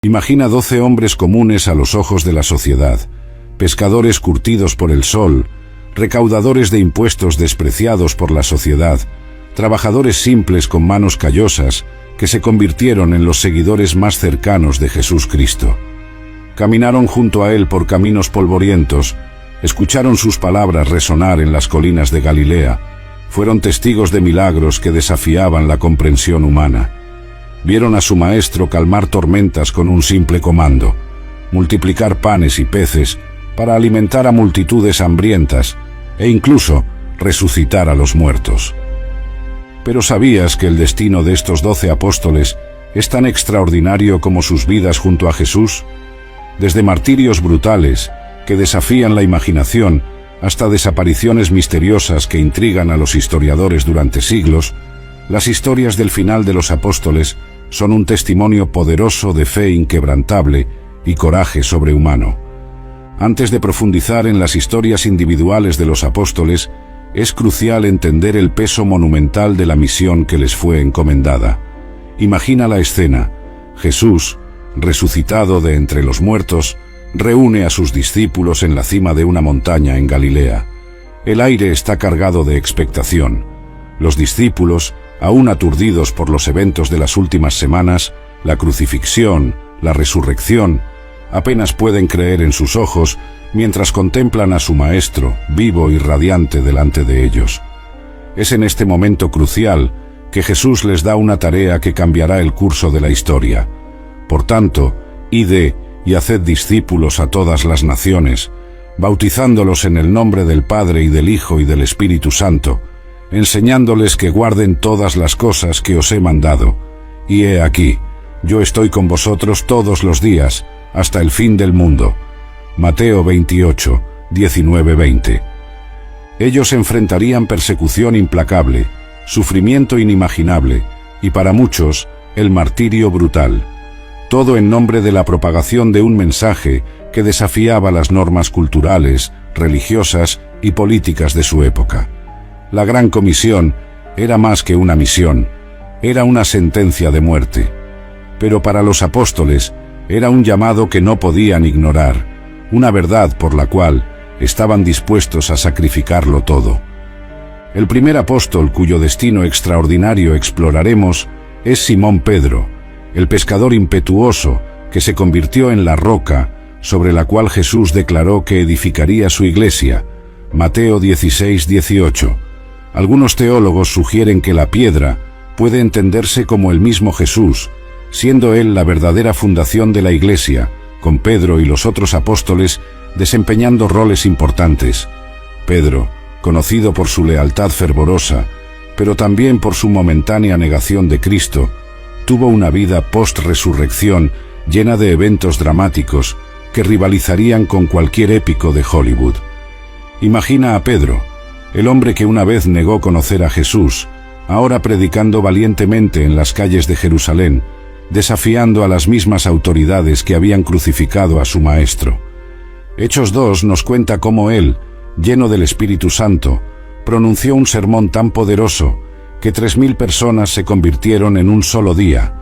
Imagina 12 hombres comunes a los ojos de la sociedad, pescadores curtidos por el sol, recaudadores de impuestos despreciados por la sociedad, trabajadores simples con manos callosas que se convirtieron en los seguidores más cercanos de Jesús Cristo. Caminaron junto a él por caminos polvorientos, escucharon sus palabras resonar en las colinas de Galilea, fueron testigos de milagros que desafiaban la comprensión humana. Vieron a su maestro calmar tormentas con un simple comando, multiplicar panes y peces para alimentar a multitudes hambrientas e incluso resucitar a los muertos. Pero ¿sabías que el destino de estos 12 apóstoles es tan extraordinario como sus vidas junto a Jesús? Desde martirios brutales que desafían la imaginación hasta desapariciones misteriosas que intrigan a los historiadores durante siglos, las historias del final de los apóstoles son un testimonio poderoso de fe inquebrantable y coraje sobrehumano. Antes de profundizar en las historias individuales de los apóstoles, es crucial entender el peso monumental de la misión que les fue encomendada. Imagina la escena. Jesús, resucitado de entre los muertos, reúne a sus discípulos en la cima de una montaña en Galilea. El aire está cargado de expectación. Los discípulos, aún aturdidos por los eventos de las últimas semanas, la crucifixión, la resurrección, apenas pueden creer en sus ojos mientras contemplan a su Maestro, vivo y radiante delante de ellos. Es en este momento crucial que Jesús les da una tarea que cambiará el curso de la historia. Por tanto, id y haced discípulos a todas las naciones, bautizándolos en el nombre del Padre y del Hijo y del Espíritu Santo, enseñándoles que guarden todas las cosas que os he mandado. Y he aquí, yo estoy con vosotros todos los días, hasta el fin del mundo. Mateo 28, 19-20. Ellos enfrentarían persecución implacable, sufrimiento inimaginable, y para muchos, el martirio brutal. Todo en nombre de la propagación de un mensaje que desafiaba las normas culturales, religiosas y políticas de su época. La Gran Comisión era más que una misión, era una sentencia de muerte. Pero para los apóstoles era un llamado que no podían ignorar, una verdad por la cual estaban dispuestos a sacrificarlo todo. El primer apóstol cuyo destino extraordinario exploraremos es Simón Pedro, el pescador impetuoso que se convirtió en la roca sobre la cual Jesús declaró que edificaría su iglesia. Mateo 16, 18. Algunos teólogos sugieren que la piedra puede entenderse como el mismo Jesús, siendo él la verdadera fundación de la iglesia, con Pedro y los otros apóstoles desempeñando roles importantes. Pedro, conocido por su lealtad fervorosa, pero también por su momentánea negación de Cristo, tuvo una vida post-resurrección llena de eventos dramáticos que rivalizarían con cualquier épico de Hollywood. Imagina a Pedro, el hombre que una vez negó conocer a Jesús, ahora predicando valientemente en las calles de Jerusalén, desafiando a las mismas autoridades que habían crucificado a su Maestro. Hechos 2 nos cuenta cómo él, lleno del Espíritu Santo, pronunció un sermón tan poderoso que 3000 personas se convirtieron en un solo día.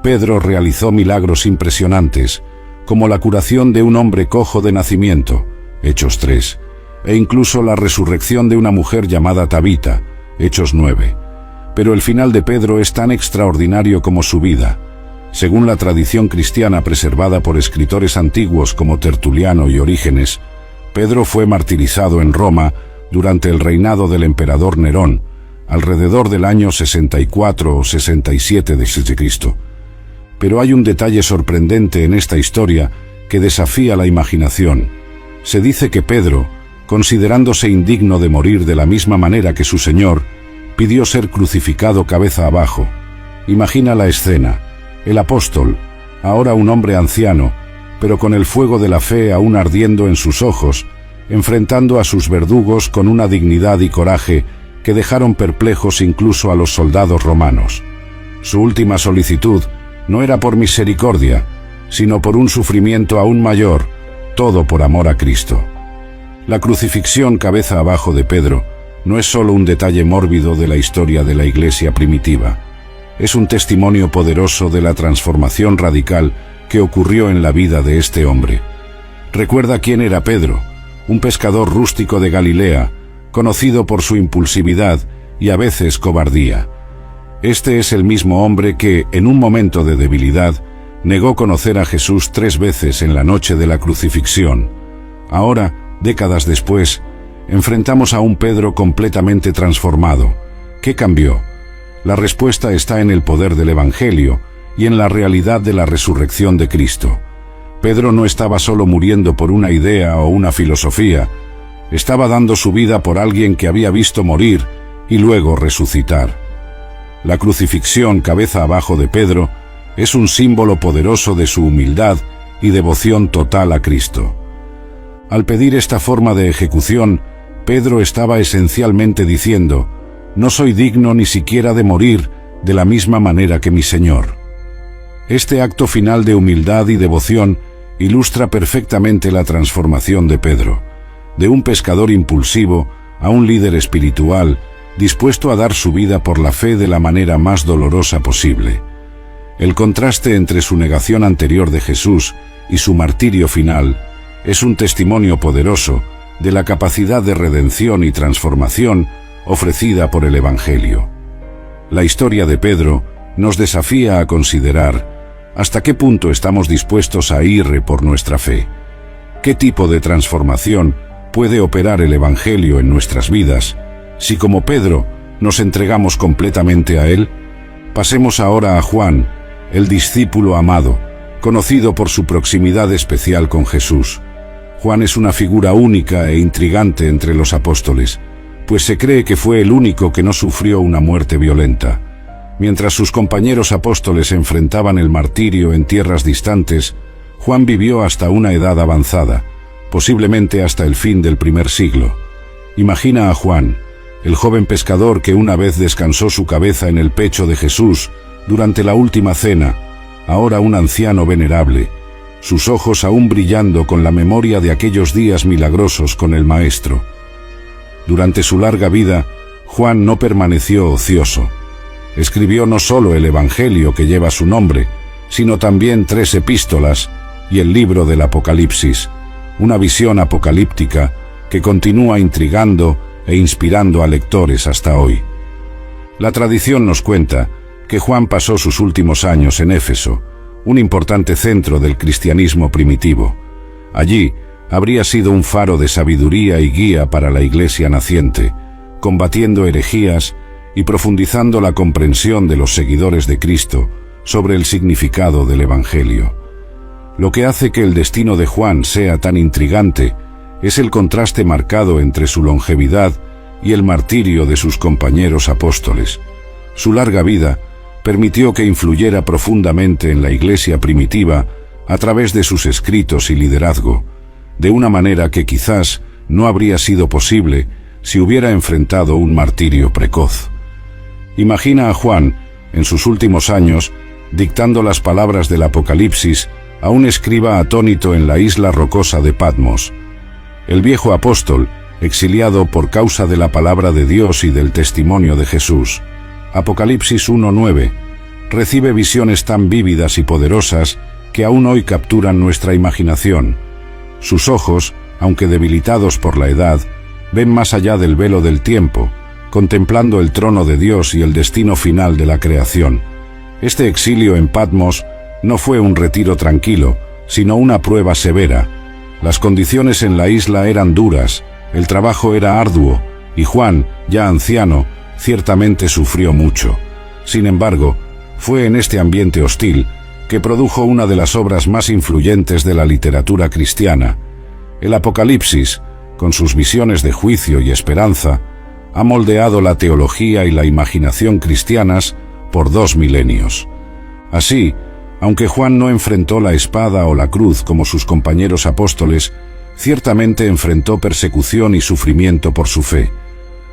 Pedro realizó milagros impresionantes, como la curación de un hombre cojo de nacimiento, Hechos 3, e incluso la resurrección de una mujer llamada Tabita, Hechos 9. Pero el final de Pedro es tan extraordinario como su vida. Según la tradición cristiana preservada por escritores antiguos como Tertuliano y Orígenes, Pedro fue martirizado en Roma durante el reinado del emperador Nerón, alrededor del año 64 o 67 d.C. Pero hay un detalle sorprendente en esta historia que desafía la imaginación. Se dice que Pedro, considerándose indigno de morir de la misma manera que su Señor, pidió ser crucificado cabeza abajo. Imagina la escena. El apóstol, ahora un hombre anciano, pero con el fuego de la fe aún ardiendo en sus ojos, enfrentando a sus verdugos con una dignidad y coraje que dejaron perplejos incluso a los soldados romanos. Su última solicitud no era por misericordia, sino por un sufrimiento aún mayor, todo por amor a Cristo. La crucifixión cabeza abajo de Pedro no es solo un detalle mórbido de la historia de la iglesia primitiva, es un testimonio poderoso de la transformación radical que ocurrió en la vida de este hombre. Recuerda quién era Pedro, un pescador rústico de Galilea, conocido por su impulsividad y a veces cobardía. Este es el mismo hombre que, en un momento de debilidad, negó conocer a Jesús 3 veces en la noche de la crucifixión. Ahora, décadas después, enfrentamos a un Pedro completamente transformado. ¿Qué cambió? La respuesta está en el poder del Evangelio y en la realidad de la resurrección de Cristo. Pedro no estaba solo muriendo por una idea o una filosofía, estaba dando su vida por alguien que había visto morir y luego resucitar. La crucifixión cabeza abajo de Pedro es un símbolo poderoso de su humildad y devoción total a Cristo. Al pedir esta forma de ejecución, Pedro estaba esencialmente diciendo: no soy digno ni siquiera de morir de la misma manera que mi Señor. Este acto final de humildad y devoción ilustra perfectamente la transformación de Pedro, de un pescador impulsivo a un líder espiritual, dispuesto a dar su vida por la fe de la manera más dolorosa posible. El contraste entre su negación anterior de Jesús y su martirio final es un testimonio poderoso de la capacidad de redención y transformación ofrecida por el Evangelio. La historia de Pedro nos desafía a considerar hasta qué punto estamos dispuestos a ir por nuestra fe. ¿Qué tipo de transformación puede operar el Evangelio en nuestras vidas si, como Pedro, nos entregamos completamente a él? Pasemos ahora a Juan, el discípulo amado, conocido por su proximidad especial con Jesús. Juan es una figura única e intrigante entre los apóstoles, pues se cree que fue el único que no sufrió una muerte violenta. Mientras sus compañeros apóstoles enfrentaban el martirio en tierras distantes, Juan vivió hasta una edad avanzada, posiblemente hasta el fin del primer siglo. Imagina a Juan, el joven pescador que una vez descansó su cabeza en el pecho de Jesús durante la última cena, ahora un anciano venerable, sus ojos aún brillando con la memoria de aquellos días milagrosos con el Maestro. Durante su larga vida, Juan no permaneció ocioso. Escribió no solo el Evangelio que lleva su nombre, sino también 3 epístolas y el libro del Apocalipsis, una visión apocalíptica que continúa intrigando e inspirando a lectores hasta hoy. La tradición nos cuenta que Juan pasó sus últimos años en Éfeso, un importante centro del cristianismo primitivo. Allí habría sido un faro de sabiduría y guía para la iglesia naciente, combatiendo herejías y profundizando la comprensión de los seguidores de Cristo sobre el significado del Evangelio. Lo que hace que el destino de Juan sea tan intrigante es el contraste marcado entre su longevidad y el martirio de sus compañeros apóstoles. Su larga vida permitió que influyera profundamente en la iglesia primitiva a través de sus escritos y liderazgo, de una manera que quizás no habría sido posible si hubiera enfrentado un martirio precoz. Imagina a Juan, en sus últimos años, dictando las palabras del Apocalipsis a un escriba atónito en la isla rocosa de Patmos. El viejo apóstol, exiliado por causa de la palabra de Dios y del testimonio de Jesús. Apocalipsis 1:9, recibe visiones tan vívidas y poderosas que aún hoy capturan nuestra imaginación. Sus ojos, aunque debilitados por la edad, ven más allá del velo del tiempo, contemplando el trono de Dios y el destino final de la creación. Este exilio en Patmos no fue un retiro tranquilo, sino una prueba severa. Las condiciones en la isla eran duras, el trabajo era arduo, y Juan, ya anciano, ciertamente sufrió mucho. Sin embargo, fue en este ambiente hostil que produjo una de las obras más influyentes de la literatura cristiana. El Apocalipsis, con sus visiones de juicio y esperanza, ha moldeado la teología y la imaginación cristianas por 2 milenios. Así, aunque Juan no enfrentó la espada o la cruz como sus compañeros apóstoles, ciertamente enfrentó persecución y sufrimiento por su fe.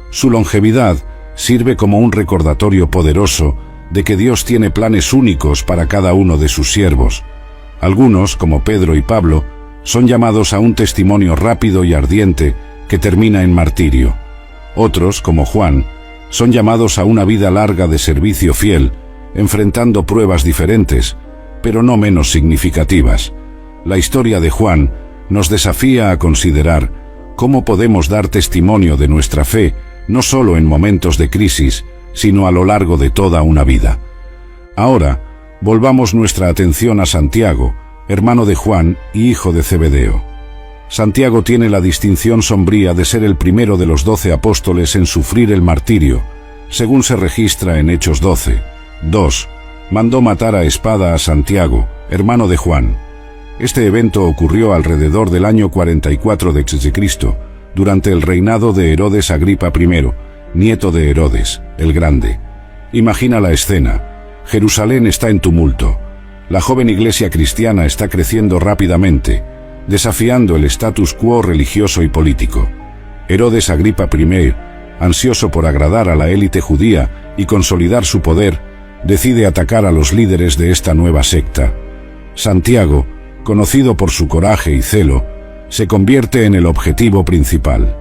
Su longevidad sirve como un recordatorio poderoso de que Dios tiene planes únicos para cada uno de sus siervos. Algunos, como Pedro y Pablo, son llamados a un testimonio rápido y ardiente que termina en martirio. Otros, como Juan, son llamados a una vida larga de servicio fiel, enfrentando pruebas diferentes, pero no menos significativas. La historia de Juan nos desafía a considerar cómo podemos dar testimonio de nuestra fe, no solo en momentos de crisis, sino a lo largo de toda una vida. Ahora, volvamos nuestra atención a Santiago, hermano de Juan y hijo de Zebedeo. Santiago tiene la distinción sombría de ser el primero de los 12 apóstoles en sufrir el martirio, según se registra en Hechos 12. 2. Mandó matar a espada a Santiago, hermano de Juan. Este evento ocurrió alrededor del año 44 de Cristo, durante el reinado de Herodes Agripa I, nieto de Herodes, el Grande. Imagina la escena. Jerusalén está en tumulto. La joven iglesia cristiana está creciendo rápidamente, desafiando el status quo religioso y político. Herodes Agripa I, ansioso por agradar a la élite judía y consolidar su poder, decide atacar a los líderes de esta nueva secta. Santiago, conocido por su coraje y celo, se convierte en el objetivo principal.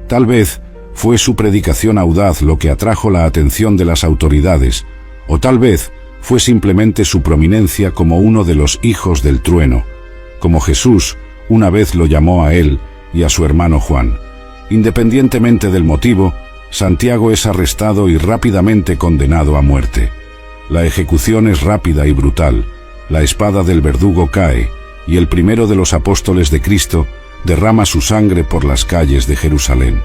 Tal vez fue su predicación audaz lo que atrajo la atención de las autoridades, o tal vez fue simplemente su prominencia como uno de los hijos del trueno, como Jesús una vez lo llamó a él y a su hermano Juan. Independientemente del motivo, Santiago es arrestado y rápidamente condenado a muerte. La ejecución es rápida y brutal. La espada del verdugo cae, y el primero de los apóstoles de Cristo derrama su sangre por las calles de Jerusalén.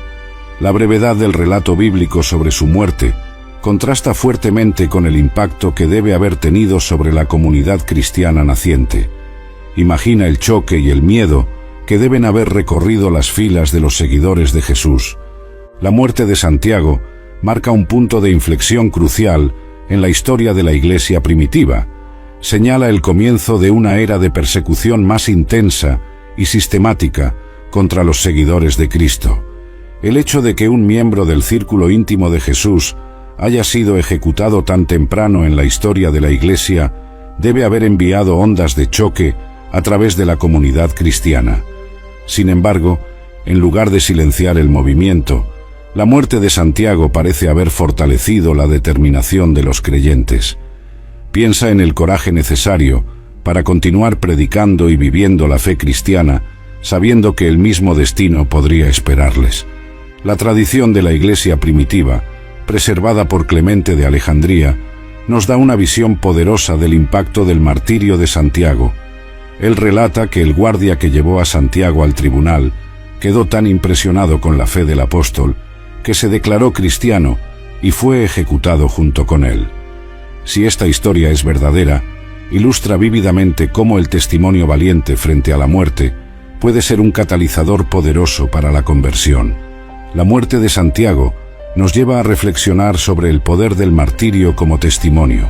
La brevedad del relato bíblico sobre su muerte contrasta fuertemente con el impacto que debe haber tenido sobre la comunidad cristiana naciente. Imagina el choque y el miedo que deben haber recorrido las filas de los seguidores de Jesús. La muerte de Santiago marca un punto de inflexión crucial en la historia de la iglesia primitiva. Señala el comienzo de una era de persecución más intensa y sistemática contra los seguidores de Cristo. El hecho de que un miembro del círculo íntimo de Jesús haya sido ejecutado tan temprano en la historia de la iglesia debe haber enviado ondas de choque a través de la comunidad cristiana. Sin embargo, en lugar de silenciar el movimiento, la muerte de Santiago parece haber fortalecido la determinación de los creyentes. Piensa en el coraje necesario para continuar predicando y viviendo la fe cristiana, sabiendo que el mismo destino podría esperarles. La tradición de la iglesia primitiva, preservada por Clemente de Alejandría, nos da una visión poderosa del impacto del martirio de Santiago. Él relata que el guardia que llevó a Santiago al tribunal quedó tan impresionado con la fe del apóstol que se declaró cristiano y fue ejecutado junto con él. Si esta historia es verdadera, ilustra vívidamente cómo el testimonio valiente frente a la muerte puede ser un catalizador poderoso para la conversión. La muerte de Santiago nos lleva a reflexionar sobre el poder del martirio como testimonio,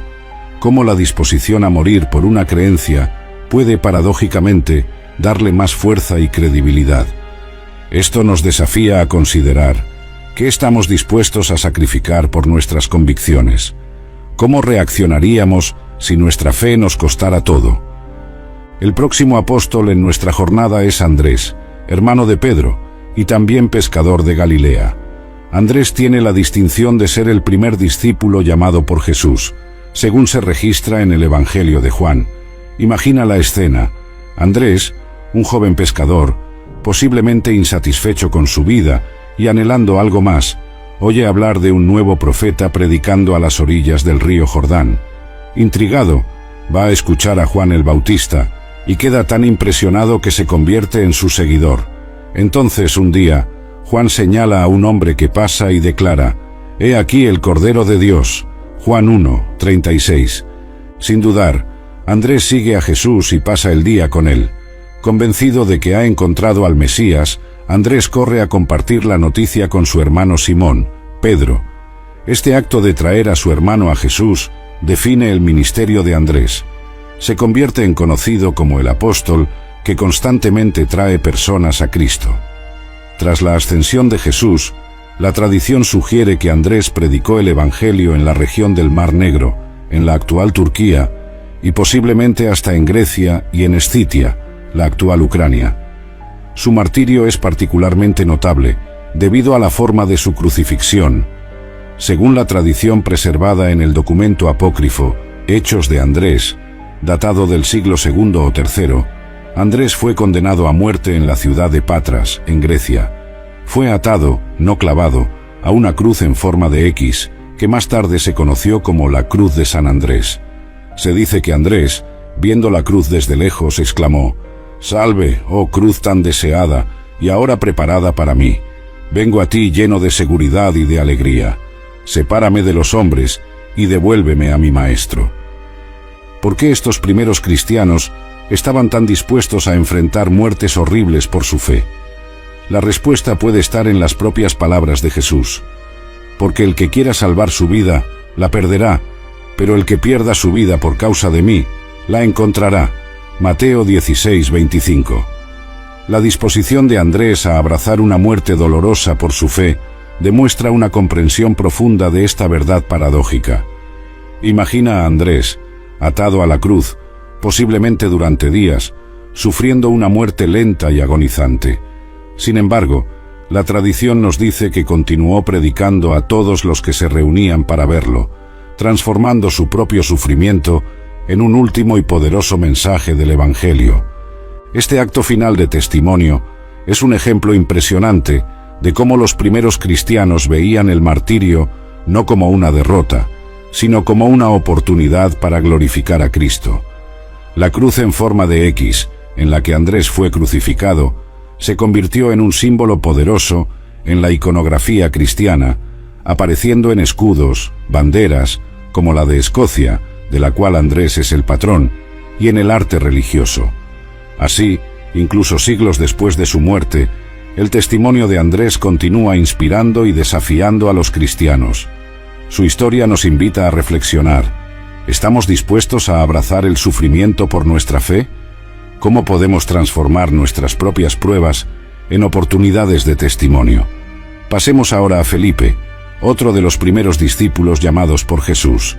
cómo la disposición a morir por una creencia puede paradójicamente darle más fuerza y credibilidad. Esto nos desafía a considerar qué estamos dispuestos a sacrificar por nuestras convicciones. ¿Cómo reaccionaríamos si nuestra fe nos costara todo? El próximo apóstol en nuestra jornada es Andrés, hermano de Pedro, y también pescador de Galilea. Andrés tiene la distinción de ser el primer discípulo llamado por Jesús, según se registra en el Evangelio de Juan. Imagina la escena. Andrés, un joven pescador, posiblemente insatisfecho con su vida y anhelando algo más, oye hablar de un nuevo profeta predicando a las orillas del río Jordán. Intrigado, va a escuchar a Juan el Bautista y queda tan impresionado que se convierte en su seguidor. Entonces un día, Juan señala a un hombre que pasa y declara: «He aquí el Cordero de Dios». Juan 1:36. Sin dudar, Andrés sigue a Jesús y pasa el día con él. Convencido de que ha encontrado al Mesías, Andrés corre a compartir la noticia con su hermano Simón, Pedro. Este acto de traer a su hermano a Jesús define el ministerio de Andrés. Se convierte en conocido como el apóstol que constantemente trae personas a Cristo. Tras la ascensión de Jesús, la tradición sugiere que Andrés predicó el Evangelio en la región del Mar Negro, en la actual Turquía, y posiblemente hasta en Grecia y en Escitia, la actual Ucrania. Su martirio es particularmente notable debido a la forma de su crucifixión. Según la tradición preservada en el documento apócrifo Hechos de Andrés, datado del siglo II o III, Andrés fue condenado a muerte en la ciudad de Patras, en Grecia. Fue atado, no clavado, a una cruz en forma de X, que más tarde se conoció como la Cruz de San Andrés. Se dice que Andrés, viendo la cruz desde lejos, exclamó: «Salve, oh cruz tan deseada y ahora preparada para mí. Vengo a ti lleno de seguridad y de alegría. Sepárame de los hombres y devuélveme a mi maestro». ¿Por qué estos primeros cristianos estaban tan dispuestos a enfrentar muertes horribles por su fe? La respuesta puede estar en las propias palabras de Jesús. Porque el que quiera salvar su vida, la perderá, pero el que pierda su vida por causa de mí, la encontrará. Mateo 16:25. La disposición de Andrés a abrazar una muerte dolorosa por su fe demuestra una comprensión profunda de esta verdad paradójica. Imagina a Andrés, atado a la cruz, posiblemente durante días, sufriendo una muerte lenta y agonizante. Sin embargo, la tradición nos dice que continuó predicando a todos los que se reunían para verlo, transformando su propio sufrimiento en un último y poderoso mensaje del Evangelio. Este acto final de testimonio es un ejemplo impresionante de cómo los primeros cristianos veían el martirio no como una derrota, sino como una oportunidad para glorificar a Cristo. La cruz en forma de X, en la que Andrés fue crucificado, se convirtió en un símbolo poderoso en la iconografía cristiana, apareciendo en escudos, banderas, como la de Escocia, de la cual Andrés es el patrón, y en el arte religioso. Así, incluso siglos después de su muerte, el testimonio de Andrés continúa inspirando y desafiando a los cristianos. Su historia nos invita a reflexionar. ¿Estamos dispuestos a abrazar el sufrimiento por nuestra fe? ¿Cómo podemos transformar nuestras propias pruebas en oportunidades de testimonio? Pasemos ahora a Felipe, otro de los primeros discípulos llamados por Jesús.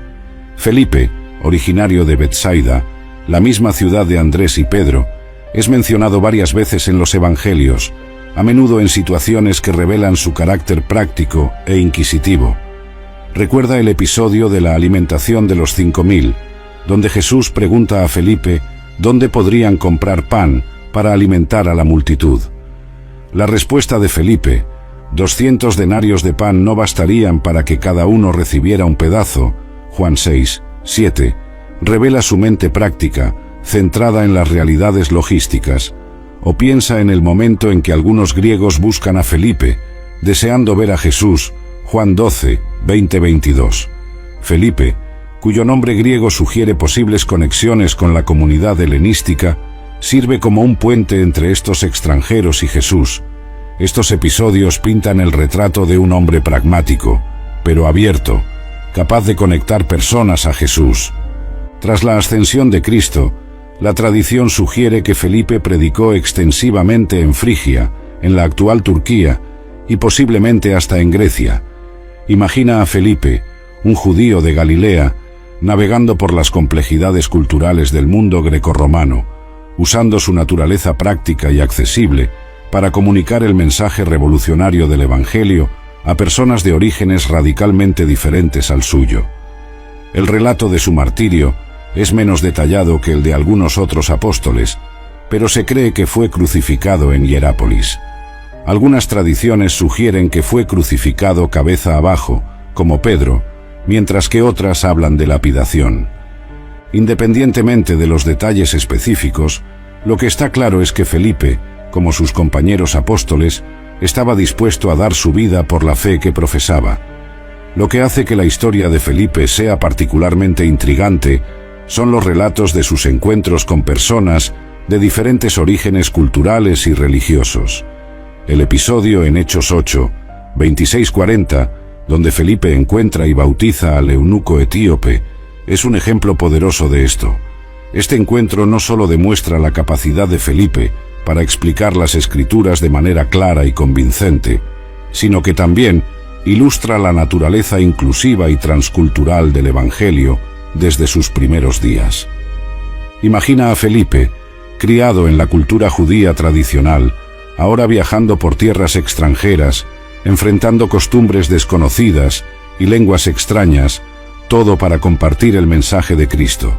Felipe, originario de Betsaida, la misma ciudad de Andrés y Pedro, es mencionado varias veces en los Evangelios, a menudo en situaciones que revelan su carácter práctico e inquisitivo. Recuerda el episodio de la alimentación de los 5000, donde Jesús pregunta a Felipe dónde podrían comprar pan para alimentar a la multitud. La respuesta de Felipe: 200 denarios de pan no bastarían para que cada uno recibiera un pedazo, Juan 6:7, revela su mente práctica, centrada en las realidades logísticas. O piensa en el momento en que algunos griegos buscan a Felipe, deseando ver a Jesús, Juan 12:20-22. Felipe, cuyo nombre griego sugiere posibles conexiones con la comunidad helenística, sirve como un puente entre estos extranjeros y Jesús. Estos episodios pintan el retrato de un hombre pragmático, pero abierto, capaz de conectar personas a Jesús. Tras la ascensión de Cristo, la tradición sugiere que Felipe predicó extensivamente en Frigia, en la actual Turquía, y posiblemente hasta en Grecia. Imagina a Felipe, un judío de Galilea, navegando por las complejidades culturales del mundo grecorromano, usando su naturaleza práctica y accesible para comunicar el mensaje revolucionario del Evangelio a personas de orígenes radicalmente diferentes al suyo. El relato de su martirio es menos detallado que el de algunos otros apóstoles, pero se cree que fue crucificado en Hierápolis. Algunas tradiciones sugieren que fue crucificado cabeza abajo, como Pedro, mientras que otras hablan de lapidación. Independientemente de los detalles específicos, lo que está claro es que Felipe, como sus compañeros apóstoles, estaba dispuesto a dar su vida por la fe que profesaba. Lo que hace que la historia de Felipe sea particularmente intrigante son los relatos de sus encuentros con personas de diferentes orígenes culturales y religiosos. El episodio en Hechos 8:26-40, donde Felipe encuentra y bautiza al eunuco etíope, es un ejemplo poderoso de esto. Este encuentro no solo demuestra la capacidad de Felipe para explicar las Escrituras de manera clara y convincente, sino que también ilustra la naturaleza inclusiva y transcultural del Evangelio desde sus primeros días. Imagina a Felipe, criado en la cultura judía tradicional, ahora viajando por tierras extranjeras, enfrentando costumbres desconocidas y lenguas extrañas, todo para compartir el mensaje de Cristo.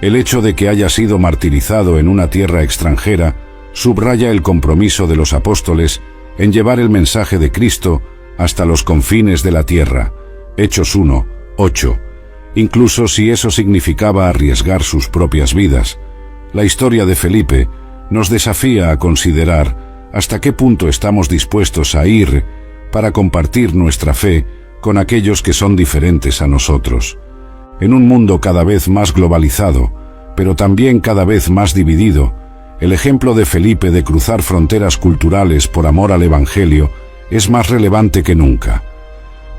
El hecho de que haya sido martirizado en una tierra extranjera subraya el compromiso de los apóstoles en llevar el mensaje de Cristo hasta los confines de la tierra. Hechos 1, 8. Incluso si eso significaba arriesgar sus propias vidas. La historia de Felipe nos desafía a considerar hasta qué punto estamos dispuestos a ir para compartir nuestra fe con aquellos que son diferentes a nosotros. En un mundo cada vez más globalizado, pero también cada vez más dividido, el ejemplo de Felipe de cruzar fronteras culturales por amor al Evangelio es más relevante que nunca.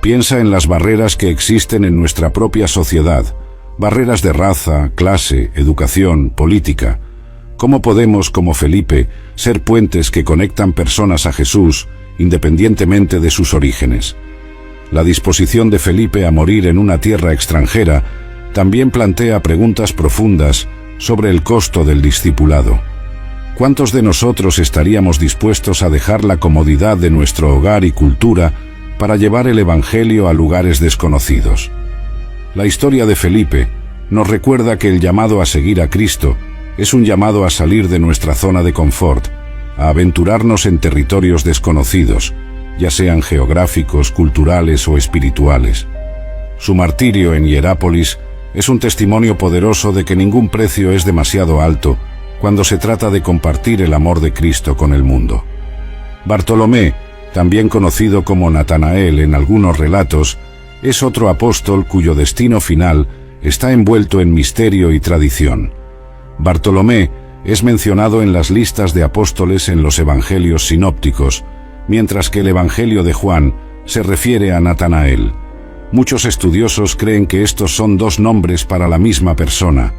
Piensa en las barreras que existen en nuestra propia sociedad, barreras de raza, clase, educación, política. ¿Cómo podemos, como Felipe, ser puentes que conectan personas a Jesús, independientemente de sus orígenes? La disposición de Felipe a morir en una tierra extranjera también plantea preguntas profundas sobre el costo del discipulado. ¿Cuántos de nosotros estaríamos dispuestos a dejar la comodidad de nuestro hogar y cultura para llevar el Evangelio a lugares desconocidos? La historia de Felipe nos recuerda que el llamado a seguir a Cristo es un llamado a salir de nuestra zona de confort, a aventurarnos en territorios desconocidos, ya sean geográficos, culturales o espirituales. Su martirio en Hierápolis es un testimonio poderoso de que ningún precio es demasiado alto cuando se trata de compartir el amor de Cristo con el mundo. Bartolomé, también conocido como Natanael en algunos relatos, es otro apóstol cuyo destino final está envuelto en misterio y tradición. Bartolomé es mencionado en las listas de apóstoles en los evangelios sinópticos, mientras que el Evangelio de Juan se refiere a Natanael. Muchos estudiosos creen que estos son dos nombres para la misma persona.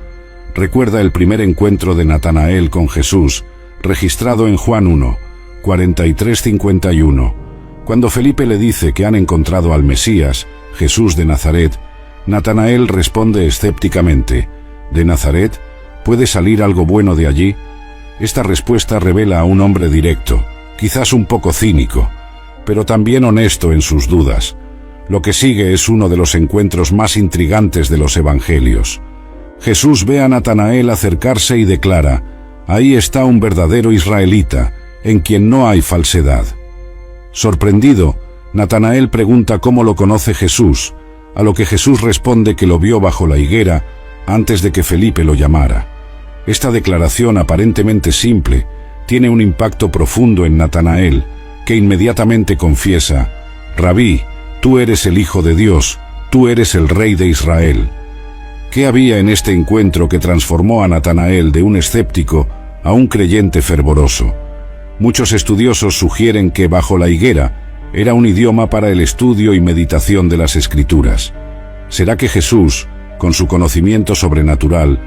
Recuerda el primer encuentro de Natanael con Jesús, registrado en Juan 1, 43-51. Cuando Felipe le dice que han encontrado al Mesías, Jesús de Nazaret, Natanael responde escépticamente: ¿De Nazaret? ¿Puede salir algo bueno de allí? Esta respuesta revela a un hombre directo, quizás un poco cínico, pero también honesto en sus dudas. Lo que sigue es uno de los encuentros más intrigantes de los evangelios. Jesús ve a Natanael acercarse y declara: ahí está un verdadero israelita, en quien no hay falsedad. Sorprendido, Natanael pregunta cómo lo conoce Jesús, a lo que Jesús responde que lo vio bajo la higuera antes de que Felipe lo llamara. Esta declaración aparentemente simple tiene un impacto profundo en Natanael, que inmediatamente confiesa: Rabí, tú eres el Hijo de Dios, tú eres el Rey de Israel. ¿Qué había en este encuentro que transformó a Natanael de un escéptico a un creyente fervoroso? Muchos estudiosos sugieren que bajo la higuera era un idioma para el estudio y meditación de las Escrituras. ¿Será que Jesús, con su conocimiento sobrenatural,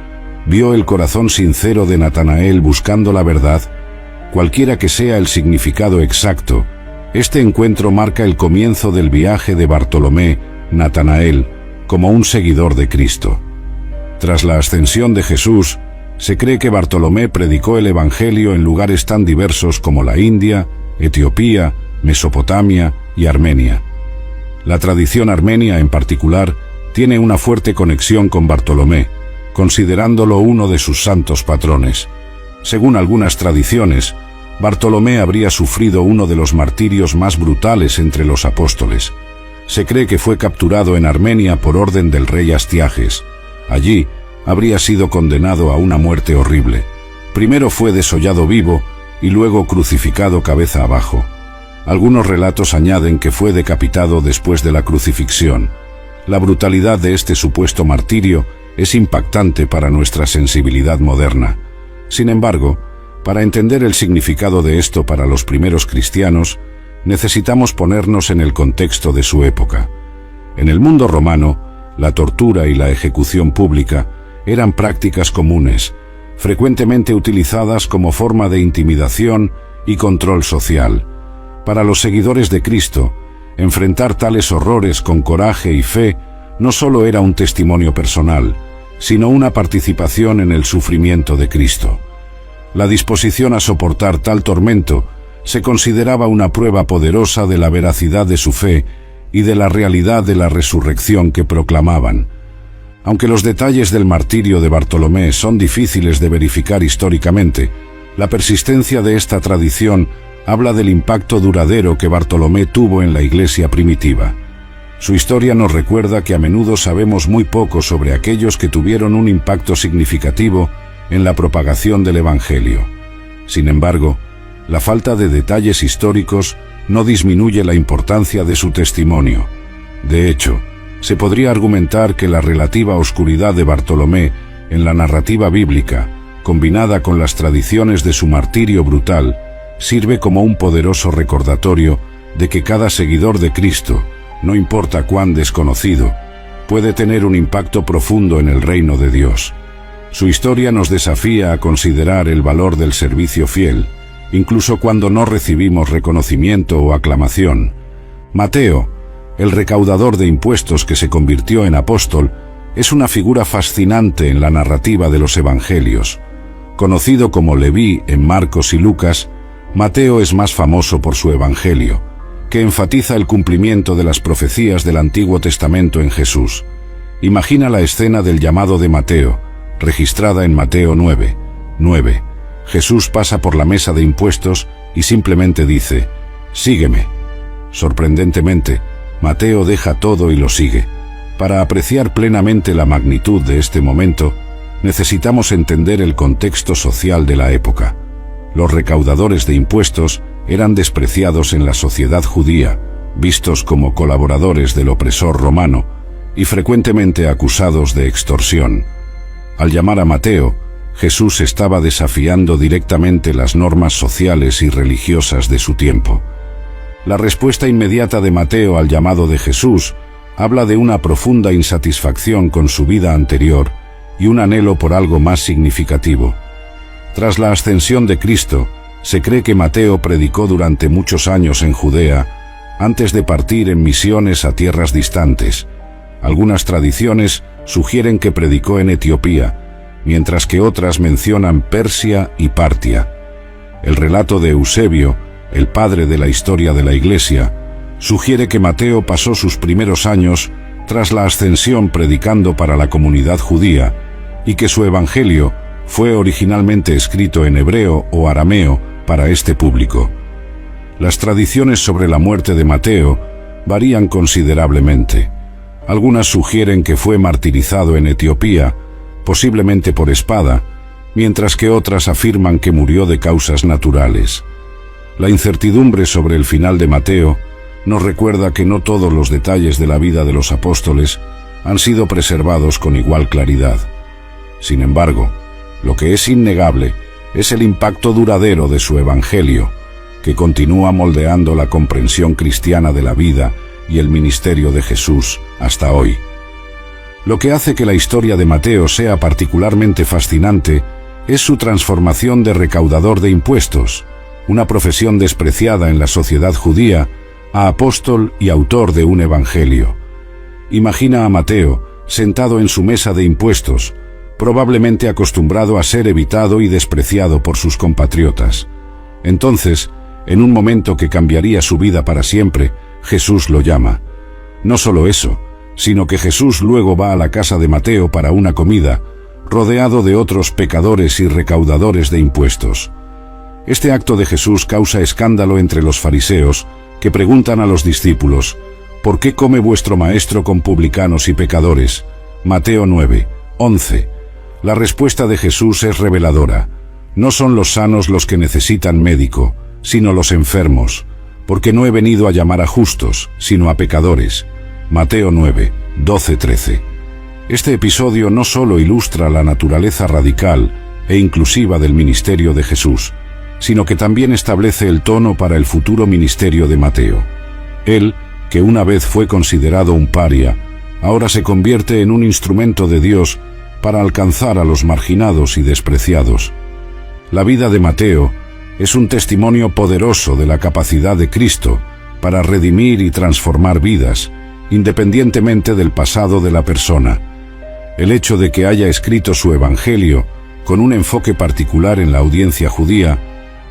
vio el corazón sincero de Natanael buscando la verdad? Cualquiera que sea el significado exacto, este encuentro marca el comienzo del viaje de Bartolomé, Natanael, como un seguidor de Cristo. Tras la ascensión de Jesús, se cree que Bartolomé predicó el Evangelio en lugares tan diversos como la India, Etiopía, Mesopotamia y Armenia. La tradición armenia en particular tiene una fuerte conexión con Bartolomé, considerándolo uno de sus santos patrones. Según algunas tradiciones, Bartolomé habría sufrido uno de los martirios más brutales entre los apóstoles. Se cree que fue capturado en Armenia por orden del rey Astiages. Allí habría sido condenado a una muerte horrible. Primero fue desollado vivo y luego crucificado cabeza abajo. Algunos relatos añaden que fue decapitado después de la crucifixión. La brutalidad de este supuesto martirio es impactante para nuestra sensibilidad moderna. Sin embargo, para entender el significado de esto para los primeros cristianos, necesitamos ponernos en el contexto de su época. En el mundo romano, la tortura y la ejecución pública eran prácticas comunes, frecuentemente utilizadas como forma de intimidación y control social. Para los seguidores de Cristo, enfrentar tales horrores con coraje y fe no solo era un testimonio personal, sino una participación en el sufrimiento de Cristo. La disposición a soportar tal tormento se consideraba una prueba poderosa de la veracidad de su fe y de la realidad de la resurrección que proclamaban. Aunque los detalles del martirio de Bartolomé son difíciles de verificar históricamente, la persistencia de esta tradición habla del impacto duradero que Bartolomé tuvo en la Iglesia primitiva. Su historia nos recuerda que a menudo sabemos muy poco sobre aquellos que tuvieron un impacto significativo en la propagación del Evangelio. Sin embargo, la falta de detalles históricos no disminuye la importancia de su testimonio. De hecho, se podría argumentar que la relativa oscuridad de Bartolomé en la narrativa bíblica, combinada con las tradiciones de su martirio brutal, sirve como un poderoso recordatorio de que cada seguidor de Cristo, no importa cuán desconocido, puede tener un impacto profundo en el reino de Dios. Su historia nos desafía a considerar el valor del servicio fiel, incluso cuando no recibimos reconocimiento o aclamación. Mateo, el recaudador de impuestos que se convirtió en apóstol, es una figura fascinante en la narrativa de los evangelios. Conocido como Leví en Marcos y Lucas, Mateo es más famoso por su evangelio, que enfatiza el cumplimiento de las profecías del Antiguo Testamento en Jesús. Imagina la escena del llamado de Mateo, registrada en Mateo 9:9. Jesús pasa por la mesa de impuestos y simplemente dice: «Sígueme». Sorprendentemente, Mateo deja todo y lo sigue. Para apreciar plenamente la magnitud de este momento, necesitamos entender el contexto social de la época. Los recaudadores de impuestos eran despreciados en la sociedad judía, vistos como colaboradores del opresor romano y frecuentemente acusados de extorsión. Al llamar a Mateo, Jesús estaba desafiando directamente las normas sociales y religiosas de su tiempo. La respuesta inmediata de Mateo al llamado de Jesús habla de una profunda insatisfacción con su vida anterior y un anhelo por algo más significativo. Tras la ascensión de Cristo, se cree que Mateo predicó durante muchos años en Judea, antes de partir en misiones a tierras distantes. Algunas tradiciones sugieren que predicó en Etiopía, mientras que otras mencionan Persia y Partia. El relato de Eusebio, el padre de la historia de la Iglesia, sugiere que Mateo pasó sus primeros años tras la ascensión predicando para la comunidad judía y que su evangelio fue originalmente escrito en hebreo o arameo para este público. Las tradiciones sobre la muerte de Mateo varían considerablemente. Algunas sugieren que fue martirizado en Etiopía, posiblemente por espada, mientras que otras afirman que murió de causas naturales. La incertidumbre sobre el final de Mateo nos recuerda que no todos los detalles de la vida de los apóstoles han sido preservados con igual claridad. Sin embargo, lo que es innegable es el impacto duradero de su evangelio, que continúa moldeando la comprensión cristiana de la vida y el ministerio de Jesús hasta hoy. Lo que hace que la historia de Mateo sea particularmente fascinante es su transformación de recaudador de impuestos, una profesión despreciada en la sociedad judía, a apóstol y autor de un evangelio. Imagina a Mateo sentado en su mesa de impuestos, probablemente acostumbrado a ser evitado y despreciado por sus compatriotas. Entonces, en un momento que cambiaría su vida para siempre, Jesús lo llama. No solo eso, sino que Jesús luego va a la casa de Mateo para una comida, rodeado de otros pecadores y recaudadores de impuestos. Este acto de Jesús causa escándalo entre los fariseos, que preguntan a los discípulos: ¿por qué come vuestro maestro con publicanos y pecadores? Mateo 9:11. La respuesta de Jesús es reveladora. No son los sanos los que necesitan médico, sino los enfermos, porque no he venido a llamar a justos, sino a pecadores. Mateo 9:12-13. Este episodio no solo ilustra la naturaleza radical e inclusiva del ministerio de Jesús, sino que también establece el tono para el futuro ministerio de Mateo. Él, que una vez fue considerado un paria, ahora se convierte en un instrumento de Dios para alcanzar a los marginados y despreciados. La vida de Mateo es un testimonio poderoso de la capacidad de Cristo para redimir y transformar vidas, independientemente del pasado de la persona. El hecho de que haya escrito su evangelio con un enfoque particular en la audiencia judía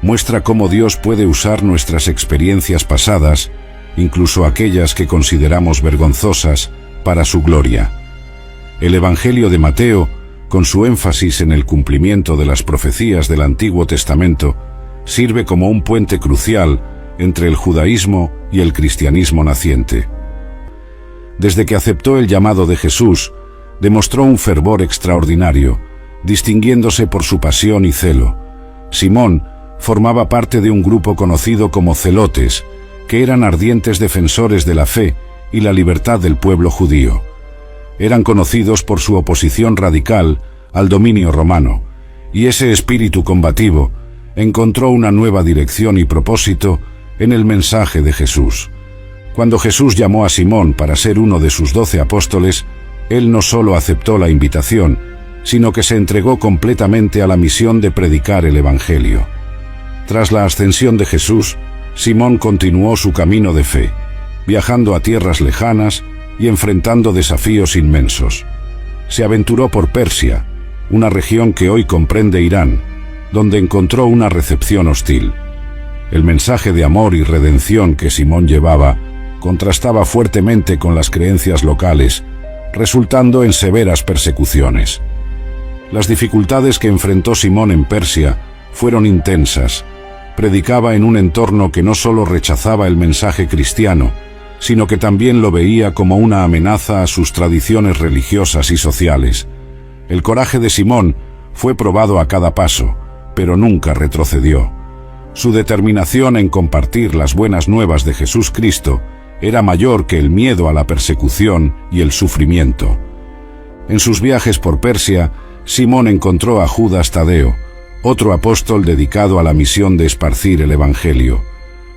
muestra cómo Dios puede usar nuestras experiencias pasadas, incluso aquellas que consideramos vergonzosas, para su gloria. El Evangelio de Mateo, con su énfasis en el cumplimiento de las profecías del Antiguo Testamento, sirve como un puente crucial entre el judaísmo y el cristianismo naciente. Desde que aceptó el llamado de Jesús, demostró un fervor extraordinario, distinguiéndose por su pasión y celo. Simón formaba parte de un grupo conocido como celotes, que eran ardientes defensores de la fe y la libertad del pueblo judío. Eran conocidos por su oposición radical al dominio romano, y ese espíritu combativo encontró una nueva dirección y propósito en el mensaje de Jesús. Cuando Jesús llamó a Simón para ser uno de sus 12 apóstoles, él no solo aceptó la invitación, sino que se entregó completamente a la misión de predicar el Evangelio. Tras la ascensión de Jesús, Simón continuó su camino de fe, viajando a tierras lejanas y enfrentando desafíos inmensos. Se aventuró por Persia, una región que hoy comprende Irán, donde encontró una recepción hostil. El mensaje de amor y redención que Simón llevaba contrastaba fuertemente con las creencias locales, resultando en severas persecuciones. Las dificultades que enfrentó Simón en Persia fueron intensas. Predicaba en un entorno que no solo rechazaba el mensaje cristiano, sino que también lo veía como una amenaza a sus tradiciones religiosas y sociales. El coraje de Simón fue probado a cada paso, pero nunca retrocedió. Su determinación en compartir las buenas nuevas de Jesús Cristo era mayor que el miedo a la persecución y el sufrimiento. En sus viajes por Persia, Simón encontró a Judas Tadeo, otro apóstol dedicado a la misión de esparcir el Evangelio.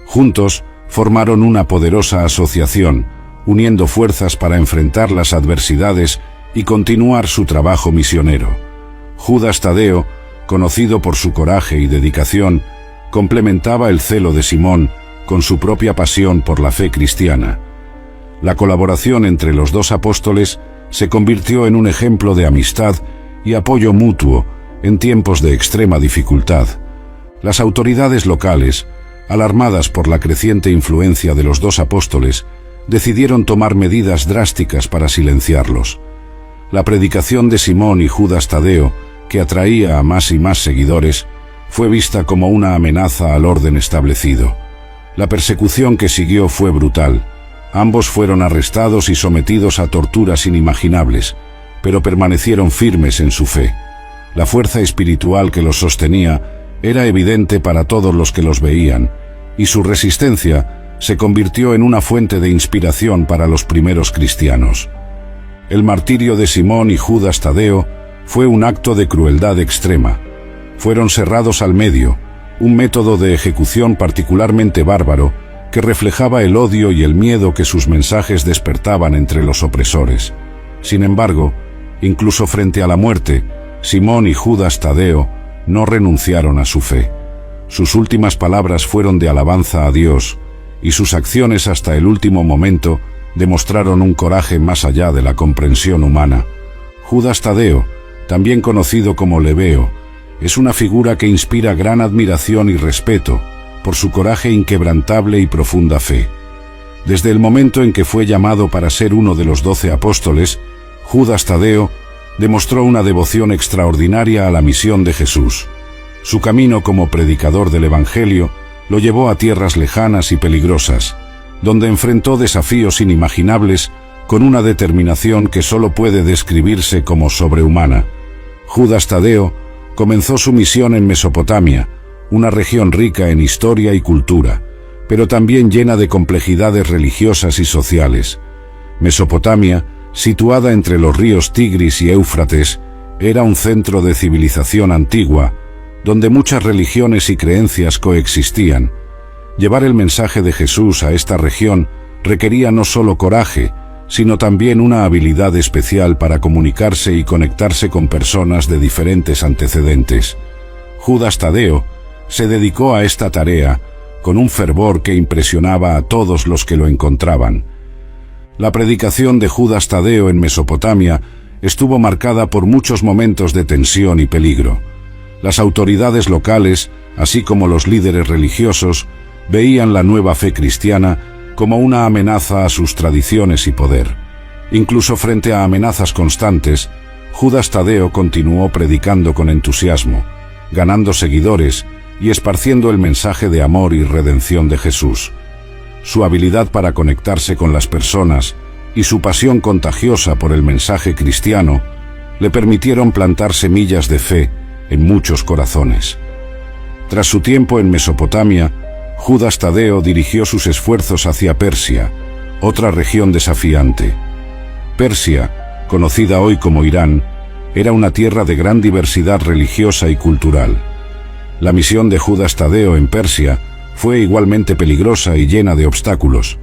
Juntos formaron una poderosa asociación, uniendo fuerzas para enfrentar las adversidades y continuar su trabajo misionero. Judas Tadeo, conocido por su coraje y dedicación, complementaba el celo de Simón con su propia pasión por la fe cristiana. La colaboración entre los dos apóstoles se convirtió en un ejemplo de amistad y apoyo mutuo en tiempos de extrema dificultad. Las autoridades locales, alarmadas por la creciente influencia de los dos apóstoles, decidieron tomar medidas drásticas para silenciarlos. La predicación de Simón y Judas Tadeo, que atraía a más y más seguidores, fue vista como una amenaza al orden establecido. La persecución que siguió fue brutal. Ambos fueron arrestados y sometidos a torturas inimaginables, pero permanecieron firmes en su fe. La fuerza espiritual que los sostenía era evidente para todos los que los veían, y su resistencia se convirtió en una fuente de inspiración para los primeros cristianos. El martirio de Simón y Judas Tadeo fue un acto de crueldad extrema. Fueron serrados al medio, un método de ejecución particularmente bárbaro que reflejaba el odio y el miedo que sus mensajes despertaban entre los opresores. Sin embargo, incluso frente a la muerte, Simón y Judas Tadeo no renunciaron a su fe. Sus últimas palabras fueron de alabanza a Dios, y sus acciones hasta el último momento demostraron un coraje más allá de la comprensión humana. Judas Tadeo, también conocido como Lebeo, es una figura que inspira gran admiración y respeto por su coraje inquebrantable y profunda fe. Desde el momento en que fue llamado para ser uno de los 12 apóstoles, Judas Tadeo demostró una devoción extraordinaria a la misión de Jesús. Su camino como predicador del Evangelio lo llevó a tierras lejanas y peligrosas, donde enfrentó desafíos inimaginables con una determinación que solo puede describirse como sobrehumana. Judas Tadeo comenzó su misión en Mesopotamia, una región rica en historia y cultura, pero también llena de complejidades religiosas y sociales. Mesopotamia, situada entre los ríos Tigris y Éufrates, era un centro de civilización antigua, donde muchas religiones y creencias coexistían. Llevar el mensaje de Jesús a esta región requería no solo coraje, sino también una habilidad especial para comunicarse y conectarse con personas de diferentes antecedentes. Judas Tadeo se dedicó a esta tarea con un fervor que impresionaba a todos los que lo encontraban. La predicación de Judas Tadeo en Mesopotamia estuvo marcada por muchos momentos de tensión y peligro. Las autoridades locales, así como los líderes religiosos, veían la nueva fe cristiana como una amenaza a sus tradiciones y poder. Incluso frente a amenazas constantes, Judas Tadeo continuó predicando con entusiasmo, ganando seguidores y esparciendo el mensaje de amor y redención de Jesús. Su habilidad para conectarse con las personas y su pasión contagiosa por el mensaje cristiano le permitieron plantar semillas de fe en muchos corazones. Tras su tiempo en Mesopotamia, Judas Tadeo dirigió sus esfuerzos hacia Persia, otra región desafiante. Persia, conocida hoy como Irán, era una tierra de gran diversidad religiosa y cultural. La misión de Judas Tadeo en Persia fue igualmente peligrosa y llena de obstáculos.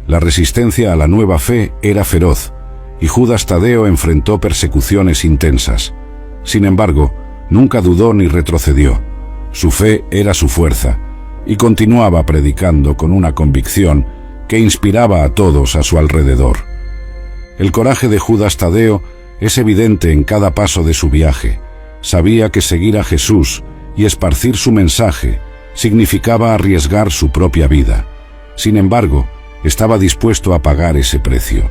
La resistencia a la nueva fe era feroz, y Judas Tadeo enfrentó persecuciones intensas. Sin embargo, nunca dudó ni retrocedió. Su fe era su fuerza, y continuaba predicando con una convicción que inspiraba a todos a su alrededor. El coraje de Judas Tadeo es evidente en cada paso de su viaje. Sabía que seguir a Jesús y esparcir su mensaje significaba arriesgar su propia vida. Sin embargo, estaba dispuesto a pagar ese precio.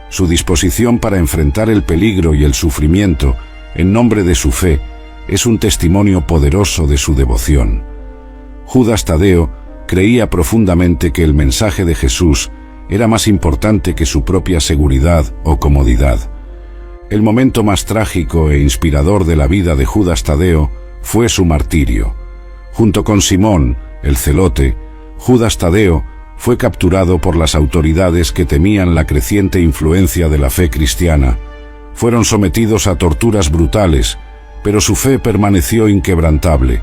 Su disposición para enfrentar el peligro y el sufrimiento en nombre de su fe es un testimonio poderoso de su devoción. Judas Tadeo creía profundamente que el mensaje de Jesús era más importante que su propia seguridad o comodidad. El momento más trágico e inspirador de la vida de Judas Tadeo fue su martirio. Junto con Simón, el celote, Judas Tadeo fue capturado por las autoridades que temían la creciente influencia de la fe cristiana. Fueron sometidos a torturas brutales, pero su fe permaneció inquebrantable.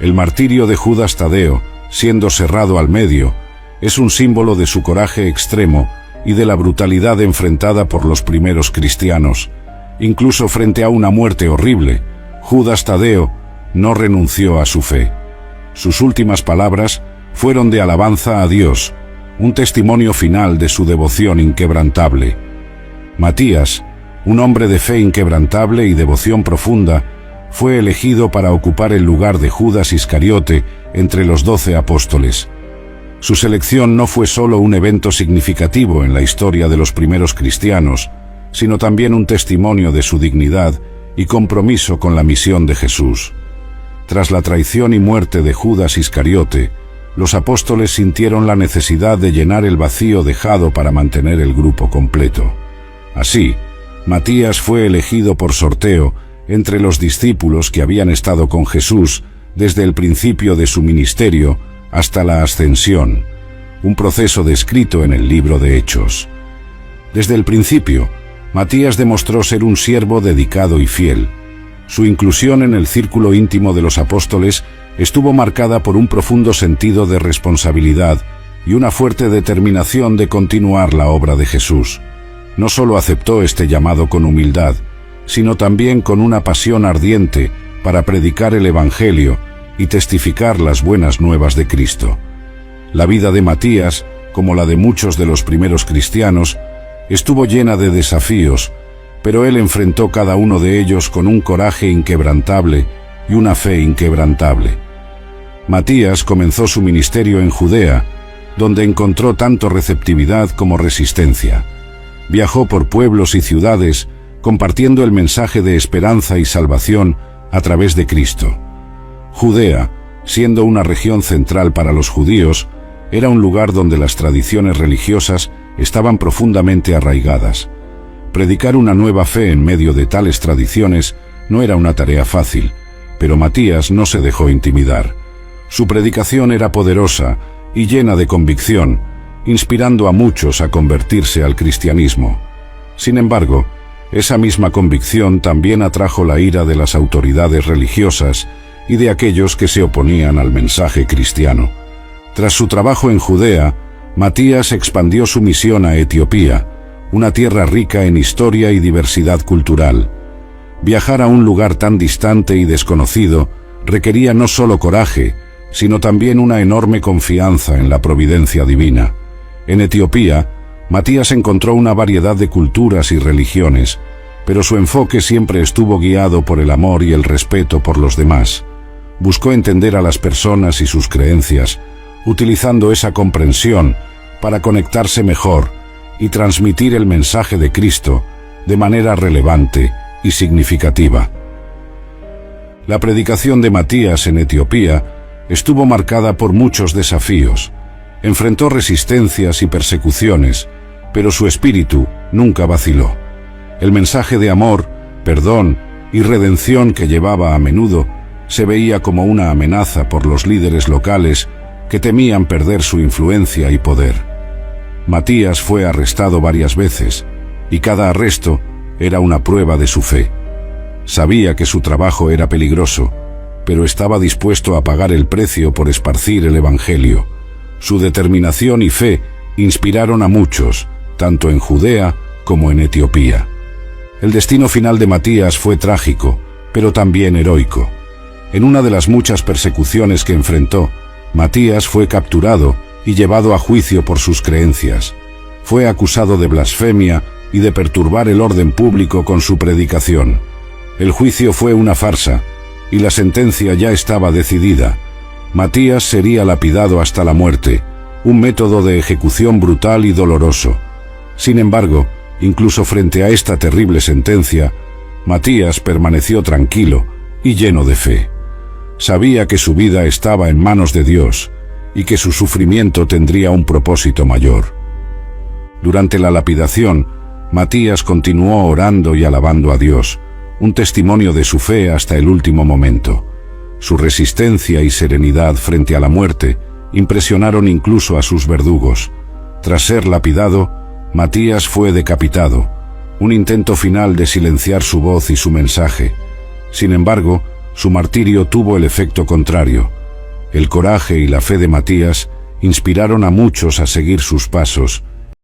El martirio de Judas Tadeo, siendo cerrado al medio, es un símbolo de su coraje extremo y de la brutalidad enfrentada por los primeros cristianos. Incluso frente a una muerte horrible, Judas Tadeo no renunció a su fe. Sus últimas palabras fueron de alabanza a Dios, un testimonio final de su devoción inquebrantable. Matías, un hombre de fe inquebrantable y devoción profunda, fue elegido para ocupar el lugar de Judas Iscariote entre los 12 apóstoles. Su selección no fue solo un evento significativo en la historia de los primeros cristianos, sino también un testimonio de su dignidad y compromiso con la misión de Jesús. Tras la traición y muerte de Judas Iscariote, los apóstoles sintieron la necesidad de llenar el vacío dejado para mantener el grupo completo. Así, Matías fue elegido por sorteo entre los discípulos que habían estado con Jesús desde el principio de su ministerio hasta la ascensión, un proceso descrito en el libro de Hechos. Desde el principio, Matías demostró ser un siervo dedicado y fiel. Su inclusión en el círculo íntimo de los apóstoles estuvo marcada por un profundo sentido de responsabilidad y una fuerte determinación de continuar la obra de Jesús. No solo aceptó este llamado con humildad, sino también con una pasión ardiente para predicar el Evangelio y testificar las buenas nuevas de Cristo. La vida de Matías, como la de muchos de los primeros cristianos, estuvo llena de desafíos, pero él enfrentó cada uno de ellos con un coraje inquebrantable y una fe inquebrantable. Matías comenzó su ministerio en Judea, donde encontró tanto receptividad como resistencia. Viajó por pueblos y ciudades, compartiendo el mensaje de esperanza y salvación a través de Cristo. Judea, siendo una región central para los judíos, era un lugar donde las tradiciones religiosas estaban profundamente arraigadas. Predicar una nueva fe en medio de tales tradiciones no era una tarea fácil, pero Matías no se dejó intimidar. Su predicación era poderosa y llena de convicción, inspirando a muchos a convertirse al cristianismo. Sin embargo, esa misma convicción también atrajo la ira de las autoridades religiosas y de aquellos que se oponían al mensaje cristiano. Tras su trabajo en Judea, Matías expandió su misión a Etiopía, una tierra rica en historia y diversidad cultural. Viajar a un lugar tan distante y desconocido requería no solo coraje, sino también una enorme confianza en la providencia divina. En Etiopía, Matías encontró una variedad de culturas y religiones, pero su enfoque siempre estuvo guiado por el amor y el respeto por los demás. Buscó entender a las personas y sus creencias, utilizando esa comprensión para conectarse mejor y transmitir el mensaje de Cristo de manera relevante y significativa. La predicación de Matías en Etiopía estuvo marcada por muchos desafíos. Enfrentó resistencias y persecuciones, pero su espíritu nunca vaciló. El mensaje de amor, perdón y redención que llevaba a menudo se veía como una amenaza por los líderes locales que temían perder su influencia y poder. Matías fue arrestado varias veces, y cada arresto era una prueba de su fe. Sabía que su trabajo era peligroso, pero estaba dispuesto a pagar el precio por esparcir el Evangelio. Su determinación y fe inspiraron a muchos, tanto en Judea como en Etiopía. El destino final de Matías fue trágico, pero también heroico. En una de las muchas persecuciones que enfrentó, Matías fue capturado y llevado a juicio por sus creencias. Fue acusado de blasfemia y de perturbar el orden público con su predicación. El juicio fue una farsa, y la sentencia ya estaba decidida. Matías sería lapidado hasta la muerte, un método de ejecución brutal y doloroso. Sin embargo, incluso frente a esta terrible sentencia, Matías permaneció tranquilo y lleno de fe. Sabía que su vida estaba en manos de Dios y que su sufrimiento tendría un propósito mayor. Durante la lapidación, Matías continuó orando y alabando a Dios, un testimonio de su fe hasta el último momento. Su resistencia y serenidad frente a la muerte impresionaron incluso a sus verdugos. Tras ser lapidado, Matías fue decapitado, un intento final de silenciar su voz y su mensaje. Sin embargo, su martirio tuvo el efecto contrario. El coraje y la fe de Matías inspiraron a muchos a seguir sus pasos